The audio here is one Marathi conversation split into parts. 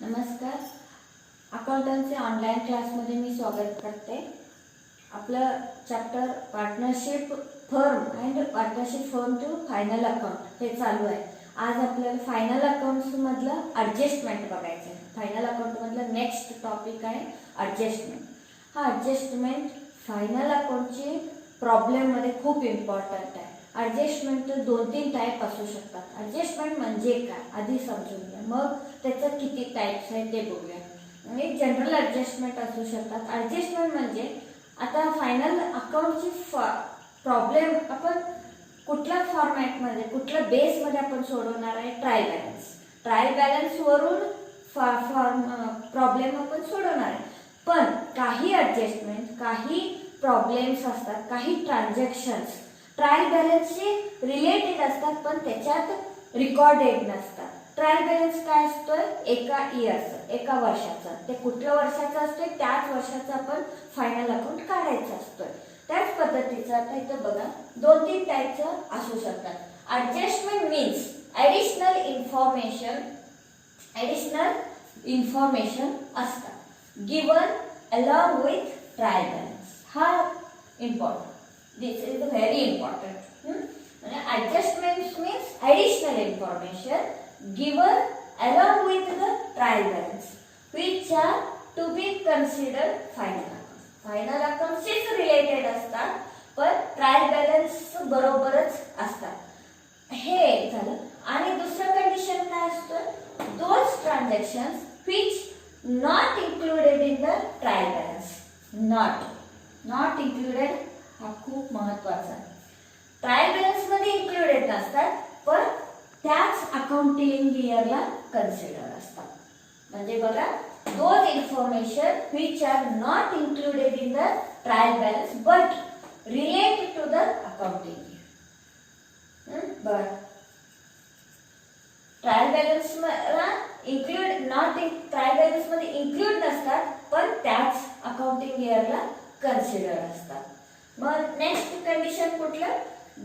नमस्कार. अकाउंटन्सी ऑनलाईन क्लासमध्ये मी स्वागत करते. आपलं chapter partnership firm and partnership firm to final account हे चालू आहे. आज आपल्याला फायनल अकाउंट्समधलं ॲडजस्टमेंट बघायचं आहे. फायनल अकाउंटमधलं नेक्स्ट टॉपिक आहे ॲडजस्टमेंट. हा ॲडजस्टमेंट फायनल अकाउंटची प्रॉब्लेममध्ये खूप इम्पॉर्टंट आहे. ॲडजस्टमेंट 2-3 टाईप असू शकतात. ॲडजस्टमेंट म्हणजे काय आधी समजून घ्या, मग त्याचं किती टाईप्स आहेत ते बघूया. एक जनरल ॲडजस्टमेंट असू शकतात. ॲडजस्टमेंट म्हणजे आता फायनल अकाउंटची प्रॉब्लेम आपण कुठल्या फॉर्मॅटमध्ये कुठल्या बेसमध्ये आपण सोडवणार आहे. ट्रायल बॅलन्सवरून प्रॉब्लेम आपण सोडवणार आहे. पण काही ॲडजस्टमेंट काही प्रॉब्लेम्स असतात, काही ट्रान्झॅक्शन्स ट्रायल बॅलन्सशी रिलेटेड असतात पण त्याच्यात रिकॉर्डेड नसतात. ट्रायल बॅलन्स काय असतोय? एका इयरचं, एका वर्षाचं. ते कुठल्या वर्षाचं असतोय? त्याच वर्षाचं आपण फायनल अकाउंट काढायचं असतोय. त्याच पद्धतीचं आता इथं बघा 2-3 टाईपचं असू शकतात. ॲडजस्टमेंट मीन्स ॲडिशनल इन्फॉर्मेशन असतात given along with trial balance. हा important. This is very important. Adjustments means additional information given along with the trial balance, which are to be considered final accounts. Final accounts is related असतात, पण ट्रायल बॅलन्स बरोबरच असतात. हे झालं. आणि दुसरं कंडिशन काय असतं? Those transactions which not included in the trial balance. Not included हा खूप महत्वाचा आहे. ट्रायल बॅलन्स मध्ये इन्क्लुडेड नसतात पण त्याच अकाउंटिंग इयरला कन्सिडर असतात. म्हणजे बघा, those information which are not included in the trial balance but related to the accounting year. बघा, ट्रायल बॅलन्स ट्रायल बॅलन्स मध्ये इन्क्लूड नसतात पण त्याच अकाउंटिंग इयरला कन्सिडर असतात. मग नेक्स्ट कंडिशन कुठलं?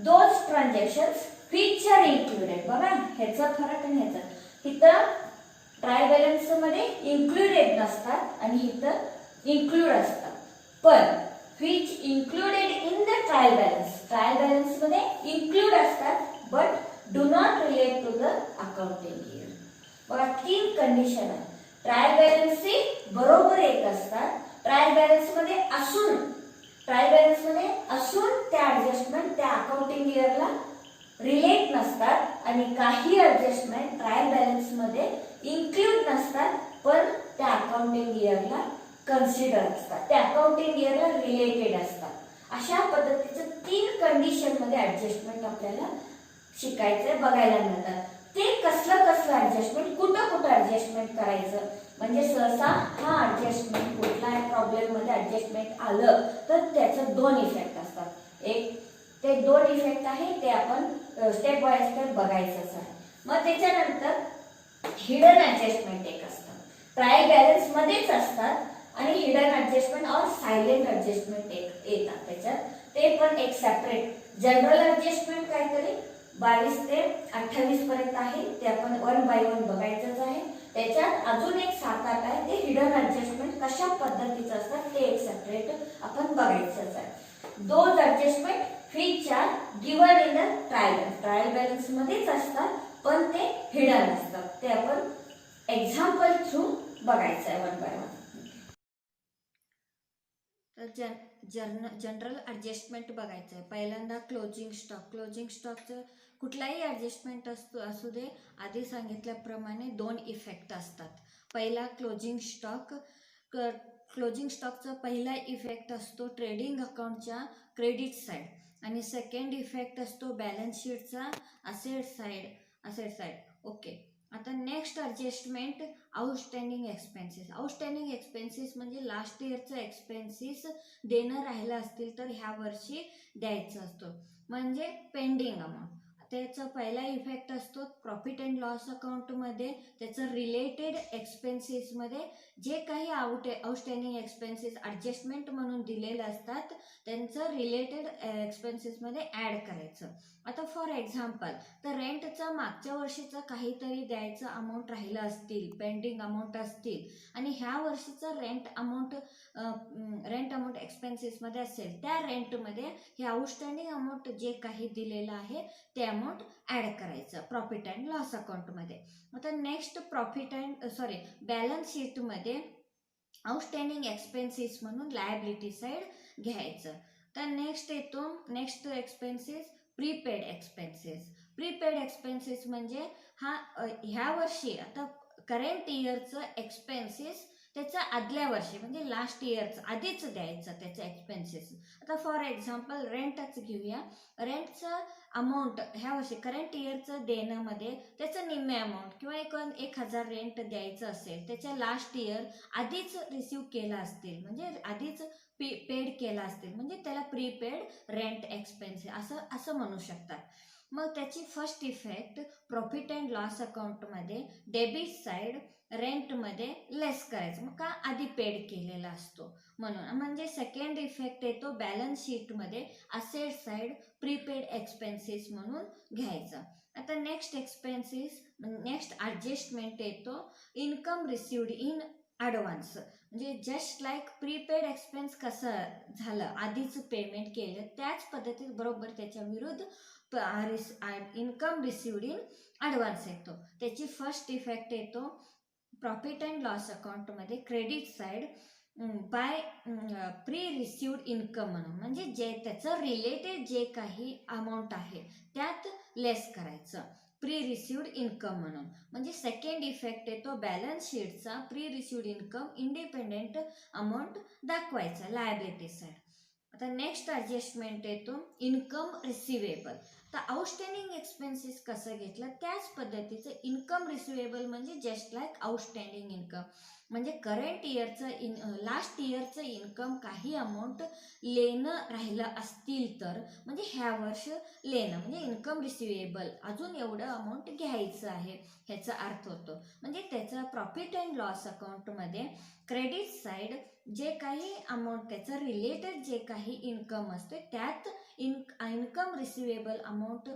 Those transactions which are included. बघा, ह्याचा फरक आणि ह्याचा. इथं ट्रायल बॅलन्स मध्ये इन्क्लुडेड नसतात आणि इथं इन्क्लूड असतात. पण which included in the trial balance. Trial balance मध्ये इन्क्लूड असतात but do not relate to the accounting year. बघा, 3 कंडिशन आहे. ट्रायल बॅलन्स बरोबर एक असतात. ट्रायल बॅलन्स मध्ये असून त्या ॲडजस्टमेंट त्या अकाउंटिंग इयरला रिलेट नसतात आणि काही ॲडजस्टमेंट ट्रायल बॅलन्स मध्ये इन्क्लूड नसतात पण त्या अकाउंटिंग इयरला कन्सिडर असतात, त्या अकाउंटिंग इयरला रिलेटेड असतात. अशा पद्धतीचं 3 कंडिशन मध्ये ॲडजस्टमेंट आपल्याला शिकायचं, बघायला मिळतात. ते कसलं ॲडजस्टमेंट, कुठं ॲडजस्टमेंट करायचं. म्हणजे सहसा हा ॲडजस्टमेंट कुठल्या प्रॉब्लेम मध्ये ॲडजस्टमेंट आलं तर त्याचं 2 इफेक्ट असतात. ते 2 इफेक्ट आहे ते आपण स्टेप बाय स्टेप बघायचंच आहे. मग त्याच्यानंतर हिडन ॲडजस्टमेंट एक असतं. ट्रायल बॅलन्स मध्येच असतात आणि हिडन ॲडजस्टमेंट और सायलेंट ॲडजस्टमेंट एक येतात त्याच्यात. ते पण एक सेपरेट. जनरल ॲडजस्टमेंट काहीतरी 22 ते 28 पर्यंत आहे, ते आपण 1 बाय 1 बघायचंच आहे. त्याच्यात अजून एक 7-8 आहे, ते हिडन ॲडजस्टमेंट कशा पद्धतीचं असतात ते एक सेपरेट आपण बघायचंच आहे. Those adjustment which are given in the trial balance मध्येच असतात पण ते हिडन असतात. ते आपण एक्झाम्पल थ्रू बघायचं आहे 1 बाय 1. तर जनरल ॲडजस्टमेंट बघायचं आहे. पहिल्यांदा क्लोजिंग स्टॉकचं कुठलाही ॲडजस्टमेंट असू दे, आधी सांगितल्याप्रमाणे 2 इफेक्ट असतात. पहिला क्लोजिंग स्टॉकचा पहिला इफेक्ट असतो ट्रेडिंग अकाउंटच्या क्रेडिट साईड आणि सेकंड इफेक्ट असतो बॅलन्स शीटचा असेट साईड. ओके. आता नेक्स्ट ॲडजस्टमेंट आउटस्टँडिंग एक्सपेन्सेस म्हणजे लास्ट इयरचं एक्सपेन्सेस देणं राहिलं असतील तर ह्या वर्षी द्यायचं असतं, म्हणजे पेंडिंग अमाऊंट. त्याचा पहिला इफेक्ट असतो प्रॉफिट अँड लॉस अकाउंटमध्ये, त्याचं रिलेटेड एक्सपेन्सेसमध्ये जे काही आउटस्टँडिंग एक्सपेन्सेस ॲडजस्टमेंट म्हणून दिलेले असतात त्यांचं रिलेटेड एक्सपेन्सेसमध्ये ॲड करायचं. आता फॉर एक्झाम्पल, तर रेंटचा मागच्या वर्षीचा काहीतरी द्यायचं अमाऊंट राहिलं असतील, पेंडिंग अमाऊंट असतील आणि ह्या वर्षीचं रेंट अमाऊंट एक्सपेन्सेसमध्ये असेल, त्या रेंटमध्ये हे आउटस्टँडिंग अमाऊंट जे काही दिलेलं आहे ते अमाऊंट ॲड करायचं प्रॉफिट अँड लॉस अकाउंटमध्ये. आता नेक्स्ट बॅलन्स शीटमध्ये आउटस्टँडिंग एक्सपेन्सेस म्हणून लायबिलिटी साईड घ्यायचं. तर next expenses prepaid expenses. Prepaid expenses म्हणजे ह्या वर्षी आता करंट इयरचं एक्सपेन्सेस त्याच्या आदल्या वर्षी म्हणजे लास्ट इयरचं आधीच द्यायचं त्याचं एक्सपेन्सेस. आता फॉर एक्झाम्पल रेंटच घेऊया. रेंटचं अमाऊंट ह्या वर्षी करंट इयरचं देण्यामध्ये त्याचं निम्मे अमाऊंट किंवा 1,000 रेंट द्यायचं असेल, त्याच्या लास्ट इयर आधीच रिसीव केला असतील म्हणजे आधीच पेड केला असतील म्हणजे त्याला प्रीपेड रेंट एक्सपेन्स असं म्हणू शकतात. मग त्याची first effect profit and loss अकाउंटमध्ये डेबिट साईड रेंटमध्ये लेस करायचं, मग का आधी पेड केलेला असतो म्हणून. म्हणजे सेकंड इफेक्ट येतो बॅलन्स शीटमध्ये असेट साईड प्रीपेड एक्सपेन्सेस म्हणून घ्यायचं. आता नेक्स्ट ॲडजस्टमेंट येतो इन्कम रिसिव्ड इन ॲडव्हान्स. म्हणजे जस्ट लाईक प्रीपेड एक्सपेन्स कसं झालं आधीच पेमेंट केलं त्याच पद्धतीत बरोबर त्याच्या विरुद्ध इन्कम रिसिव्ड इन ॲडव्हान्स येतो. त्याची फर्स्ट इफेक्ट येतो प्रॉफिट अँड लॉस अकाउंटमध्ये credit side by pre received income म्हणून, म्हणजे जे त्याचं रिलेटेड जे काही अमाऊंट आहे त्यात लेस करायचं प्री रिसिव्ड इन्कम म्हणून. म्हणजे सेकंड इफेक्ट येतो बॅलन्स शीटचा pre received income independent amount दाखवायचा लायबिलिटी साईड. आता नेक्स्ट ॲडजस्टमेंट येतो इन्कम रिसिवेबल. तर आउटस्टँडिंग एक्सपेन्सेस कसं घेतलं त्याच पद्धतीचं इन्कम रिसिवेबल म्हणजे जस्ट लाईक आउटस्टँडिंग इन्कम. म्हणजे करंट इयरचं लास्ट इयरचं इन्कम काही अमाऊंट लेणं राहिलं असतील तर म्हणजे ह्या वर्ष लेणं म्हणजे इन्कम रिसिवेबल अजून एवढं अमाऊंट घ्यायचं आहे ह्याचा अर्थ होतो. म्हणजे त्याचं प्रॉफिट अँड लॉस अकाउंटमध्ये क्रेडिट साईड जे काही अमाऊंट त्याचं रिलेटेड जे काही इन्कम असते त्यात इन्कम रिसिवेबल अमाऊंट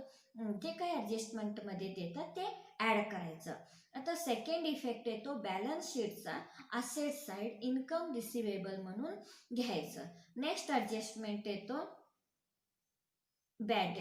जे काही ॲडजस्टमेंटमध्ये देतात ते ॲड करायचं. आता सेकंड इफेक्ट येतो बॅलन्स शीटचा असेट साईड इन्कम रिसिवेबल म्हणून घ्यायचं. नेक्स्ट ॲडजस्टमेंट येतो बॅड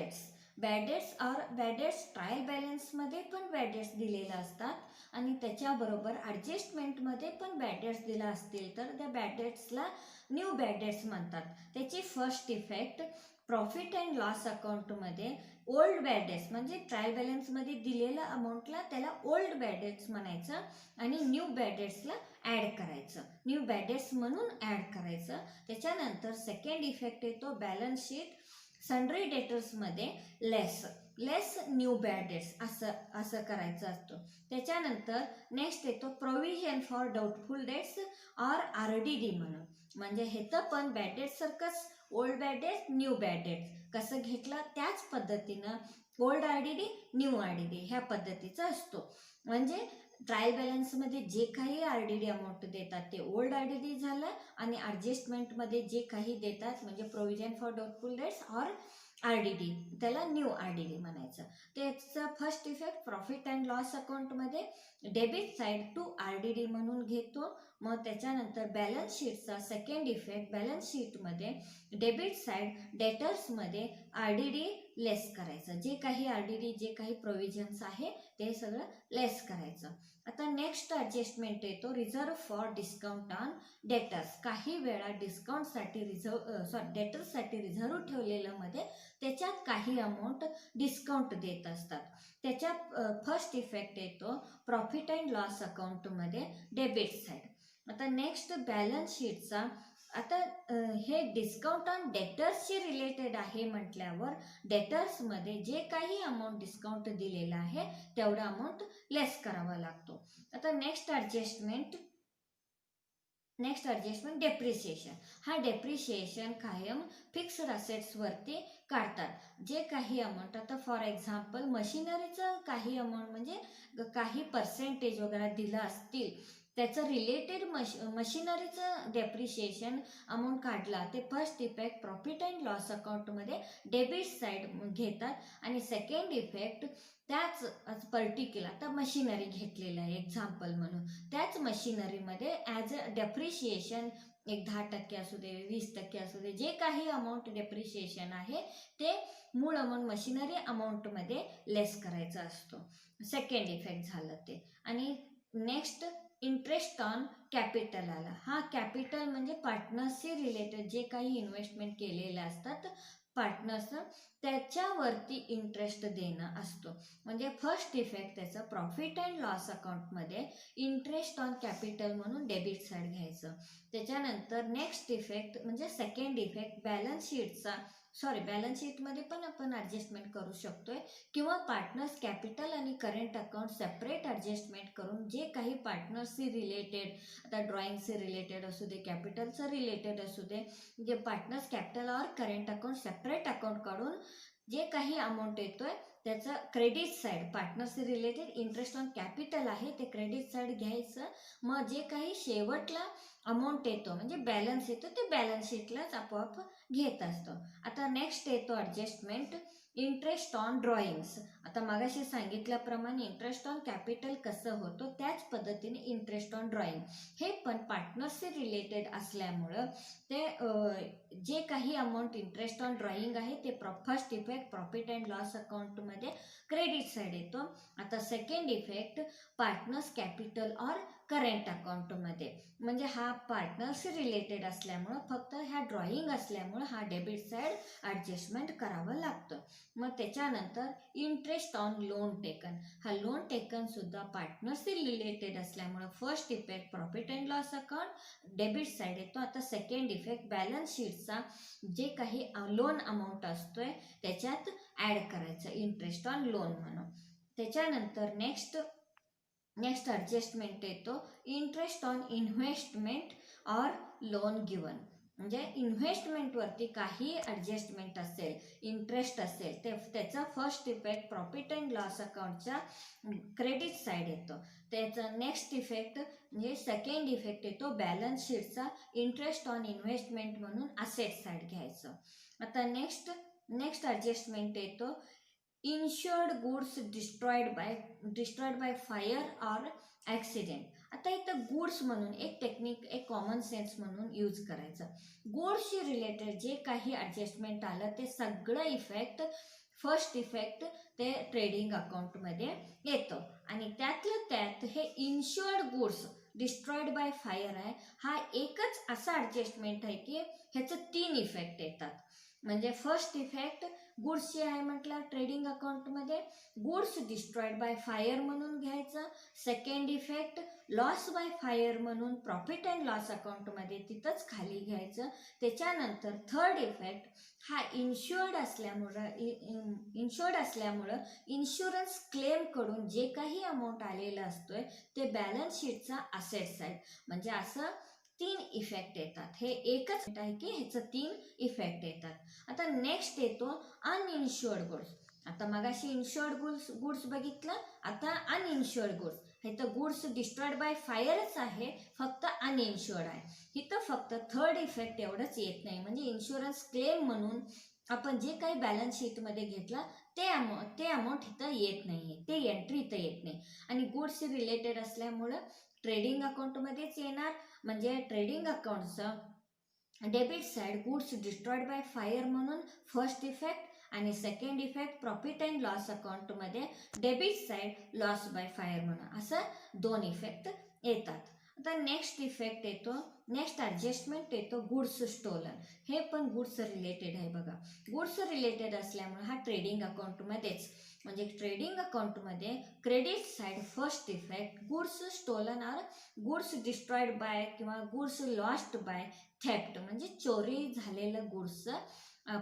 डेट्स ट्रायल बॅलन्समध्ये पण बॅड डेट्स दिलेले असतात आणि त्याच्याबरोबर ॲडजस्टमेंटमध्ये पण बॅड डेट्स दिला असतील तर त्या बॅड डेट्सला न्यू बॅड डेट्स म्हणतात. त्याची first effect profit and loss अकाउंटमध्ये ओल्ड बॅड डेट्स म्हणजे ट्रायल बॅलन्समध्ये दिलेल्या अमाऊंटला त्याला ओल्ड बॅड डेट्स म्हणायचं आणि न्यू बॅड डेट्सला ॲड करायचं, न्यू बॅड डेट्स म्हणून ॲड करायचं. त्याच्यानंतर सेकंड इफेक्ट येतो बॅलन्स शीट सन्ड्री डेटर्समध्ये लेस न्यू बॅड डेट्स असं करायचं असतं. त्याच्यानंतर नेक्स्ट येतो provision for doubtful debts or RDD म्हणून. म्हणजे ह्याचं पण बॅड डेट्स सारखंच old bad debts new bad debts कसं घेतलं त्याच पद्धतीनं ओल्ड RDD न्यू RDD ह्या पद्धतीचा असतो. म्हणजे ट्रायल बॅलन्समध्ये जे काही RDD अमाऊंट देतात ते ओल्ड RDD झालं आणि ॲडजस्टमेंटमध्ये जे काही देतात म्हणजे provision for doubtful debts or RDD त्याला न्यू RDD म्हणायचं. त्याचा first effect profit and loss अकाउंटमध्ये डेबिट साईड टू RDD म्हणून घेतो. मग त्याच्यानंतर बॅलन्स शीटचा सेकंड इफेक्ट बॅलन्स शीटमध्ये डेबिट साईड डेटर्समध्ये RDD लेस करायचं, जे काही RDD जे काही प्रोव्हिजन्स आहे ते सगळं लेस करायचं. आता नेक्स्ट ॲडजस्टमेंट येतो reserve for discount on debtors. काही वेळा डिस्काउंटसाठी डेटर्ससाठी रिझर्व ठेवलेलं मध्ये त्याच्यात काही अमाऊंट डिस्काउंट देत असतात. त्याच्या फर्स्ट इफेक्ट येतो प्रॉफिट अँड लॉस अकाउंटमध्ये डेबिट साईड. आता नेक्स्ट बॅलन्स शीटचा आता हे डिस्काउंट ऑन डेटर्सशी रिलेटेड आहे म्हटल्यावर डेटर्समध्ये जे काही अमाऊंट डिस्काउंट दिलेला आहे तेवढा अमाऊंट लेस करावा लागतो. आता next adjustment next adjustment depreciation. हा डेप्रिसिएशन कायम फिक्स्ड असेट्सवरती काढतात. जे काही अमाऊंट, आता फॉर एक्झाम्पल मशिनरीचं काही अमाऊंट म्हणजे काही पर्सेंटेज वगैरे दिलं असतील, त्याचं रिलेटेड मशिनरीचं डेप्रिसिएशन अमाऊंट काढला ते first effect profit and loss अकाउंटमध्ये डेबिट साईड घेतात. आणि सेकंड इफेक्ट त्याच पर्टिक्युलर, आता मशिनरी घेतलेलं आहे एक्झाम्पल म्हणून, त्याच मशिनरीमध्ये ॲज अ डेप्रिशिएशन एक 10% असू दे, 20% असू दे, जे काही अमाऊंट डेप्रिशिएशन आहे ते मूळ अमाऊंट मशिनरी अमाऊंटमध्ये लेस करायचा असतो. सेकंड इफेक्ट झालं ते. आणि नेक्स्ट इंटरेस्ट ऑन कॅपिटल आला. हा कॅपिटल म्हणजे पार्टनर्सशी रिलेटेड जे काही इन्व्हेस्टमेंट केलेले असतात पार्टनर्स, त्याच्यावरती इंटरेस्ट देणं असतो. म्हणजे फर्स्ट इफेक्ट त्याचं प्रॉफिट अँड लॉस अकाउंटमध्ये इंटरेस्ट ऑन कॅपिटल म्हणून डेबिट साईड घ्यायचं. त्याच्यानंतर नेक्स्ट इफेक्ट म्हणजे सेकंड इफेक्ट बॅलन्स शीटमध्ये पण आपण ॲडजस्टमेंट करू शकतोय, किंवा पार्टनर्स कॅपिटल आणि करंट अकाउंट सेपरेट ॲडजस्टमेंट करून जे काही पार्टनर्सशी रिलेटेड, आता ड्रॉइंगशी रिलेटेड असू दे, कॅपिटलचं रिलेटेड असू दे, जे पार्टनर्स कॅपिटल और करंट अकाउंट सेपरेट अकाउंट काढून जे काही अमाऊंट येतोय त्याचं क्रेडिट साईड, पार्टनरशी रिलेटेड इंटरेस्ट ऑन कॅपिटल आहे ते क्रेडिट साईड घ्यायचं. मग जे काही शेवटला अमाऊंट येतो म्हणजे बॅलन्स येतो ते बॅलन्स शीटलाच आपोआप घेत असतो. आता नेक्स्ट येतो ॲडजस्टमेंट इंटरेस्ट ऑन ड्रॉइंग्स. आता मागाशी सांगितल्याप्रमाणे इंटरेस्ट ऑन कॅपिटल कसं होतं त्याच पद्धतीने इंटरेस्ट ऑन ड्रॉइंग हे पण पार्टनरशी रिलेटेड असल्यामुळं ते जे काही अमाऊंट इंटरेस्ट ऑन ड्रॉइंग आहे ते first effect profit and loss अकाउंटमध्ये क्रेडिट साईड येतो. आता सेकंड इफेक्ट पार्टनर्स कॅपिटल और करंट अकाउंटमध्ये, म्हणजे हा पार्टनरशी रिलेटेड असल्यामुळं फक्त ह्या ड्रॉइंग असल्यामुळं हा डेबिट साईड ॲडजस्टमेंट करावं लागतं. मग त्याच्यानंतर इंटरेस्ट ऑन लोन टेकन. हा लोन टेकन सुद्धा पार्टनरशी रिलेटेड असल्यामुळं first effect profit and loss account debit side येतो. आता सेकंड इफेक्ट बॅलन्स शीटचा जे काही लोन अमाऊंट असतोय त्याच्यात ॲड करायचं इंटरेस्ट ऑन लोन म्हणून. त्याच्यानंतर नेक्स्ट ॲडजस्टमेंट येतो इंटरेस्ट ऑन इन्व्हेस्टमेंट और लोन गिवन. म्हणजे इन्व्हेस्टमेंटवरती काही ॲडजस्टमेंट असेल, इंटरेस्ट असेल, ते त्याचा first effect profit and loss अकाउंटच्या क्रेडिट साईड येतो. त्याचा नेक्स्ट इफेक्ट म्हणजे सेकंड इफेक्ट येतो बॅलन्स शीटचा इंटरेस्ट ऑन इन्व्हेस्टमेंट म्हणून असेट साईड घ्यायचं. आता नेक्स्ट ॲडजस्टमेंट येतो insured goods destroyed by fire or accident. आता इथं गुड्स म्हणून एक टेक्निक, एक कॉमन सेन्स म्हणून यूज करायचं. गुड्सशी रिलेटेड जे काही ॲडजस्टमेंट आलं ते सगळं इफेक्ट फर्स्ट इफेक्ट ते ट्रेडिंग अकाउंटमध्ये येतं. आणि त्यातलं त्यात हे insured goods destroyed by fire आहे, हा एकच असा ॲडजस्टमेंट आहे की ह्याचं 3 इफेक्ट येतात. म्हणजे फर्स्ट इफेक्ट गुड्सची आहे म्हटलं ट्रेडिंग अकाउंटमध्ये, गुड्स डिस्ट्रॉयड बाय फायर म्हणून घ्यायचं. Second effect loss by fire म्हणून प्रॉफिट अँड लॉस अकाउंटमध्ये तिथंच खाली घ्यायचं. त्याच्यानंतर थर्ड इफेक्ट हा इन्शुअर्ड असल्यामुळं इन्शुरन्स क्लेमकडून जे काही अमाऊंट आलेलं असतोय ते बॅलन्स शीटचा असेट साईड, म्हणजे असं 3 इफेक्ट येतात. हे एकच आहे की ह्याचं 3 इफेक्ट येतात. आता नेक्स्ट येतो अनइन्शुअर्ड गुड्स. आता मगाशी इन्शुअर्ड गुड्स बघितलं, आता अनइन्शुअर्ड गुड्स. इथं गुड्स डिस्ट्रॉयड बाय फायरच आहे, फक्त अनइन्शुअर्ड आहे. इथं फक्त थर्ड इफेक्ट एवढंच येत नाही, म्हणजे इन्शुरन्स क्लेम म्हणून आपण जे काही बॅलन्स शीटमध्ये घेतला ते अमाऊंट इथं येत नाही, ते एंट्री इथं येत नाही. आणि गुड्स रिलेटेड असल्यामुळं ट्रेडिंग अकाउंटमध्येच येणार. म्हणजे ट्रेडिंग अकाउंटचं debit side goods destroyed by fire म्हणून फर्स्ट इफेक्ट, आणि second effect profit and loss अकाउंटमध्ये debit side loss by fire म्हणून असं 2 इफेक्ट येतात. आता नेक्स्ट इफेक्ट येतो, नेक्स्ट ॲडजस्टमेंट येतो गुड्स स्टोलन. हे पण गुड्स रिलेटेड आहे बघा. गुड्स रिलेटेड असल्यामुळे हा ट्रेडिंग अकाउंटमध्येच, म्हणजे ट्रेडिंग अकाउंटमध्ये credit side first effect goods stolen और गुड्स डिस्ट्रॉयड बाय किंवा गुड्स लॉस्ट बाय थेफ्ट, म्हणजे चोरी झालेलं गुड्सचं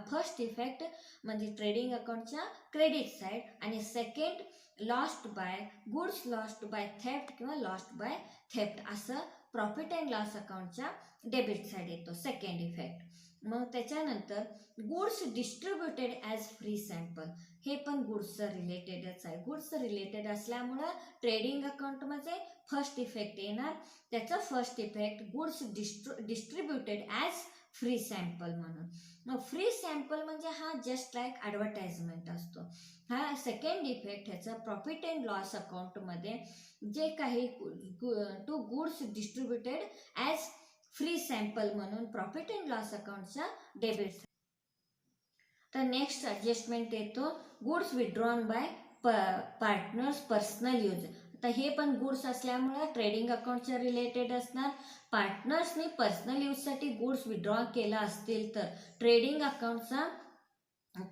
फर्स्ट इफेक्ट म्हणजे ट्रेडिंग अकाउंटच्या क्रेडिट साईड, आणि second goods lost by theft किंवा लॉस्ट बाय थेफ्ट असं प्रॉफिट अँड लॉस अकाउंटच्या डेबिट साईड येतो, सेकंड इफेक्ट. मग त्याच्यानंतर goods distributed as free sample, हे पण गुड्सचं रिलेटेडच आहे. गुड्सचं रिलेटेड असल्यामुळं ट्रेडिंग अकाउंटमध्ये फर्स्ट इफेक्ट येणार. त्याचा first effect goods distributed as free sample म्हणून. मग फ्री सॅम्पल म्हणजे हा जस्ट लाईक ॲडव्हर्टाइजमेंट असतो. हा सेकंड इफेक्ट ह्याचा प्रॉफिट अँड लॉस अकाउंटमध्ये जे काही to goods distributed as free sample म्हणून प्रॉफिट अँड लॉस अकाउंटचा डेबिट. तर नेक्स्ट ॲडजस्टमेंट येतो goods withdrawn by partners personal use. आता हे पण गुड्स असल्यामुळे ट्रेडिंग अकाउंटच्या रिलेटेड असणार. पार्टनर्सनी पर्सनल यूजसाठी गुड्स विड्रॉ केला असतील तर ट्रेडिंग अकाउंटचा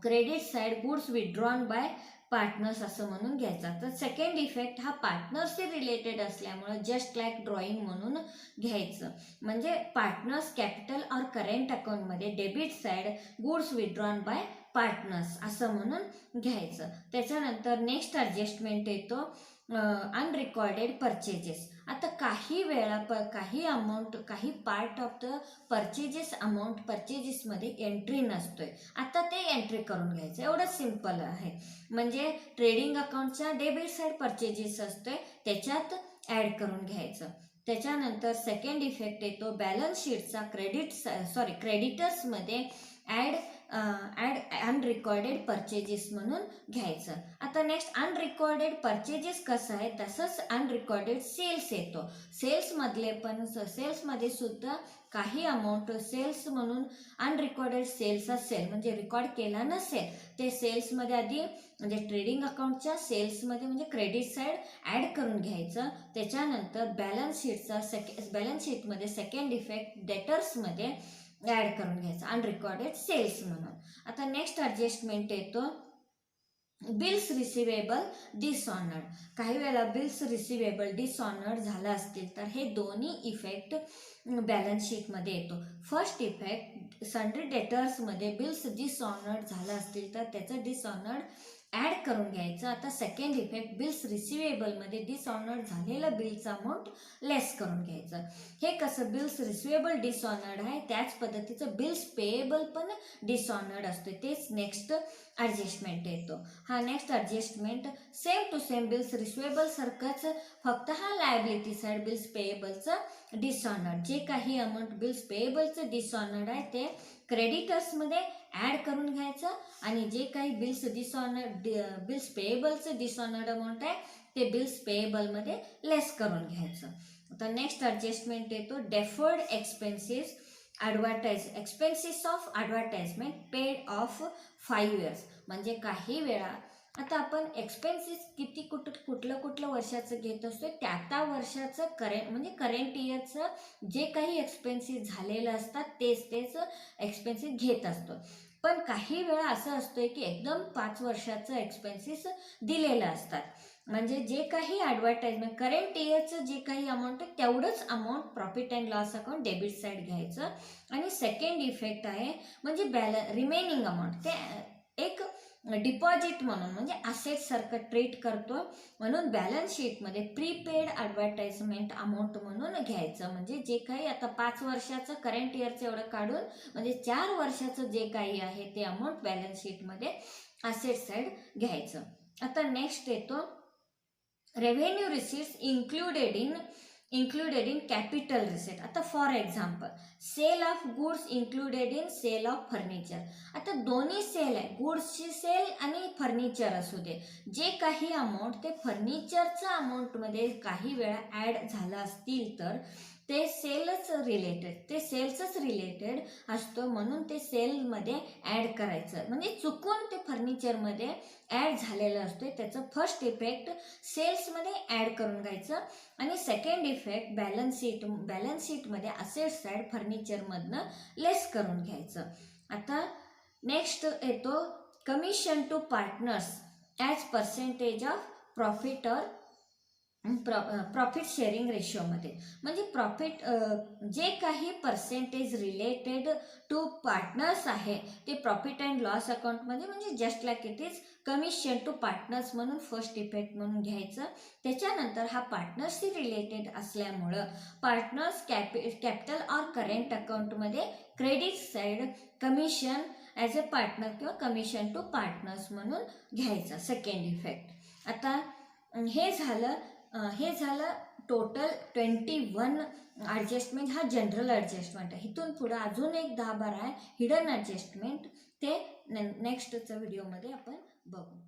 credit side goods withdrawn by partners असं म्हणून घ्यायचा. तर सेकंड इफेक्ट हा पार्टनर्सशी रिलेटेड असल्यामुळे जस्ट लाईक ड्रॉइंग म्हणून घ्यायचं. म्हणजे पार्टनर्स कॅपिटल ऑर करंट अकाउंटमध्ये debit side goods withdrawn by partners असं म्हणून घ्यायचं. त्याच्यानंतर नेक्स्ट ॲडजस्टमेंट येतो अनरेकॉर्डेड परचेजेस. आता काही वेळा काही अमाऊंट, काही part of the purchases amount परचेजेसमध्ये एंट्री नसतोय, आता ते एंट्री करून घ्यायचं. एवढं सिम्पल आहे. म्हणजे ट्रेडिंग अकाउंटच्या डेबिट साईड परचेजेस असतोय त्याच्यात ॲड करून घ्यायचं. त्याच्यानंतर सेकंड इफेक्ट येतो बॅलन्स शीटचा क्रेडिटर्समध्ये ॲड अनरेकॉर्डेड परचेजेस म्हणून घ्यायचं. आता नेक्स्ट अनरेकॉर्डेड परचेजेस कसं आहे तसंच अनरेकॉर्डेड सेल्स येतो. सेल्समध्ये सुद्धा काही अमाऊंट सेल्स म्हणून अनरेकॉर्डेड सेल्स असेल म्हणजे रेकॉर्ड केला नसेल ते सेल्समध्ये आधी म्हणजे ट्रेडिंग अकाउंटच्या सेल्समध्ये म्हणजे क्रेडिट साईड ॲड करून घ्यायचं. त्याच्यानंतर बॅलन्स शीटमध्ये सेकंड इफेक्ट डेटर्समध्ये ॲड करून घ्यायचं अनरेकॉर्डेड सेल्स म्हणून. आता नेक्स्ट ॲडजस्टमेंट येतो बिल्स रिसिवेबल डिसऑनर्ड. काही वेळेला बिल्स रिसिवेबल डिसऑनर्ड झालं असतील तर हे दोन्ही इफेक्ट बॅलन्स शीटमध्ये येतो. फर्स्ट इफेक्ट सन्ड्री डेटर्समध्ये बिल्स डिसऑनर्ड झालं असतील तर त्याचं डिसऑनर्ड ॲड करून घ्यायचं. आता सेकंड इफेक्ट बिल्स रिसिवेबलमध्ये डिसऑनर्ड झालेलं बिलचं अमाऊंट लेस करून घ्यायचं. हे कसं बिल्स रिसिवेबल डिसऑनर्ड आहे त्याच पद्धतीचं बिल्स पेएबल पण डिसऑनर्ड असतो. तेच नेक्स्ट ॲडजस्टमेंट येतो. हा next adjustment same to same bills receivable सारखंच, फक्त हा लायबिलिटी साईड बिल्स पेएबलचं डिसऑनर्ड. जे काही अमाऊंट बिल्स पेएबलचं डिसऑनर्ड आहे ते क्रेडिटर्समध्ये ॲड करून घ्यायचं आणि जे काही बिल्स पेएबलचं डिसऑनर्ड अमाऊंट आहे ते बिल्स पेएबलमध्ये लेस करून घ्यायचं. आता नेक्स्ट ॲडजस्टमेंट येतो deferred expenses expenses of advertisement paid of 5 years. म्हणजे काही वेळा आता आपण एक्सपेन्सेस कुठलं वर्षाचं घेत असतो त्या वर्षाचं करंट इयरचं जे काही एक्सपेन्सेस झालेलं असतात तेच एक्सपेन्सेस घेत असतो. पण काही वेळा असं असतंय की एकदम 5 वर्षाचं एक्सपेन्सेस दिलेलं असतात. म्हणजे जे काही ॲडव्हर्टाइजमेंट करंट इयरचं जे काही अमाऊंट आहे तेवढंच amount profit and loss account debit side घ्यायचं. आणि सेकंड इफेक्ट आहे म्हणजे रिमेनिंग अमाऊंट ते एक डिपॉझिट म्हणून म्हणजे असेटसारखं ट्रीट करतो म्हणून बॅलन्स शीटमध्ये प्रीपेड ॲडव्हर्टाइजमेंट अमाऊंट म्हणून घ्यायचं. म्हणजे जे काही आता 5 वर्षाचं करंट इयरचं एवढं काढून म्हणजे 4 वर्षाचं जे काही आहे ते अमाऊंट बॅलन्स शीटमध्ये असेट साईड घ्यायचं. आता नेक्स्ट येतो revenue receipts included in capital receipt. आता for example sale of goods included in sale of furniture. आता दोन्ही सेल आहे, गुड्सची सेल आणि फर्निचर असू दे, जे काही अमाऊंट ते फर्निचरच्या अमाऊंटमध्ये काही वेळा ॲड झालं असतील तर ते सेल्सच रिलेटेड असतं म्हणून ते सेलमध्ये ॲड करायचं. म्हणजे चुकून ते फर्निचरमध्ये ॲड झालेलं असतं त्याचं फर्स्ट इफेक्ट सेल्समध्ये ॲड करून घ्यायचं आणि सेकंड इफेक्ट बॅलन्स शीटमध्ये असेट साईड फर्निचरमधनं लेस करून घ्यायचं. आता नेक्स्ट येतो commission to partners as percentage of profit or profit sharing रेशोमध्ये. म्हणजे प्रॉफिट जे काही पर्सेंटेज रिलेटेड टू पार्टनर्स आहे ते प्रॉफिट अँड लॉस अकाउंटमध्ये म्हणजे just like it is commission to partners म्हणून फर्स्ट इफेक्ट म्हणून घ्यायचं. त्याच्यानंतर हा पार्टनर्सशी रिलेटेड असल्यामुळं पार्टनर्स कॅपिटल ऑर करंट अकाउंटमध्ये credit side commission as a partner किंवा कमिशन टू पार्टनर्स म्हणून घ्यायचं सेकंड इफेक्ट. आता हे झालं टोटल 21 ॲडजस्टमेंट. हा जनरल ॲडजस्टमेंट आहे. इथून पुढं अजून एक 10-12 आहे हिडन ॲडजस्टमेंट. ते नेक्स्टच्या व्हिडिओमध्ये आपण बघू.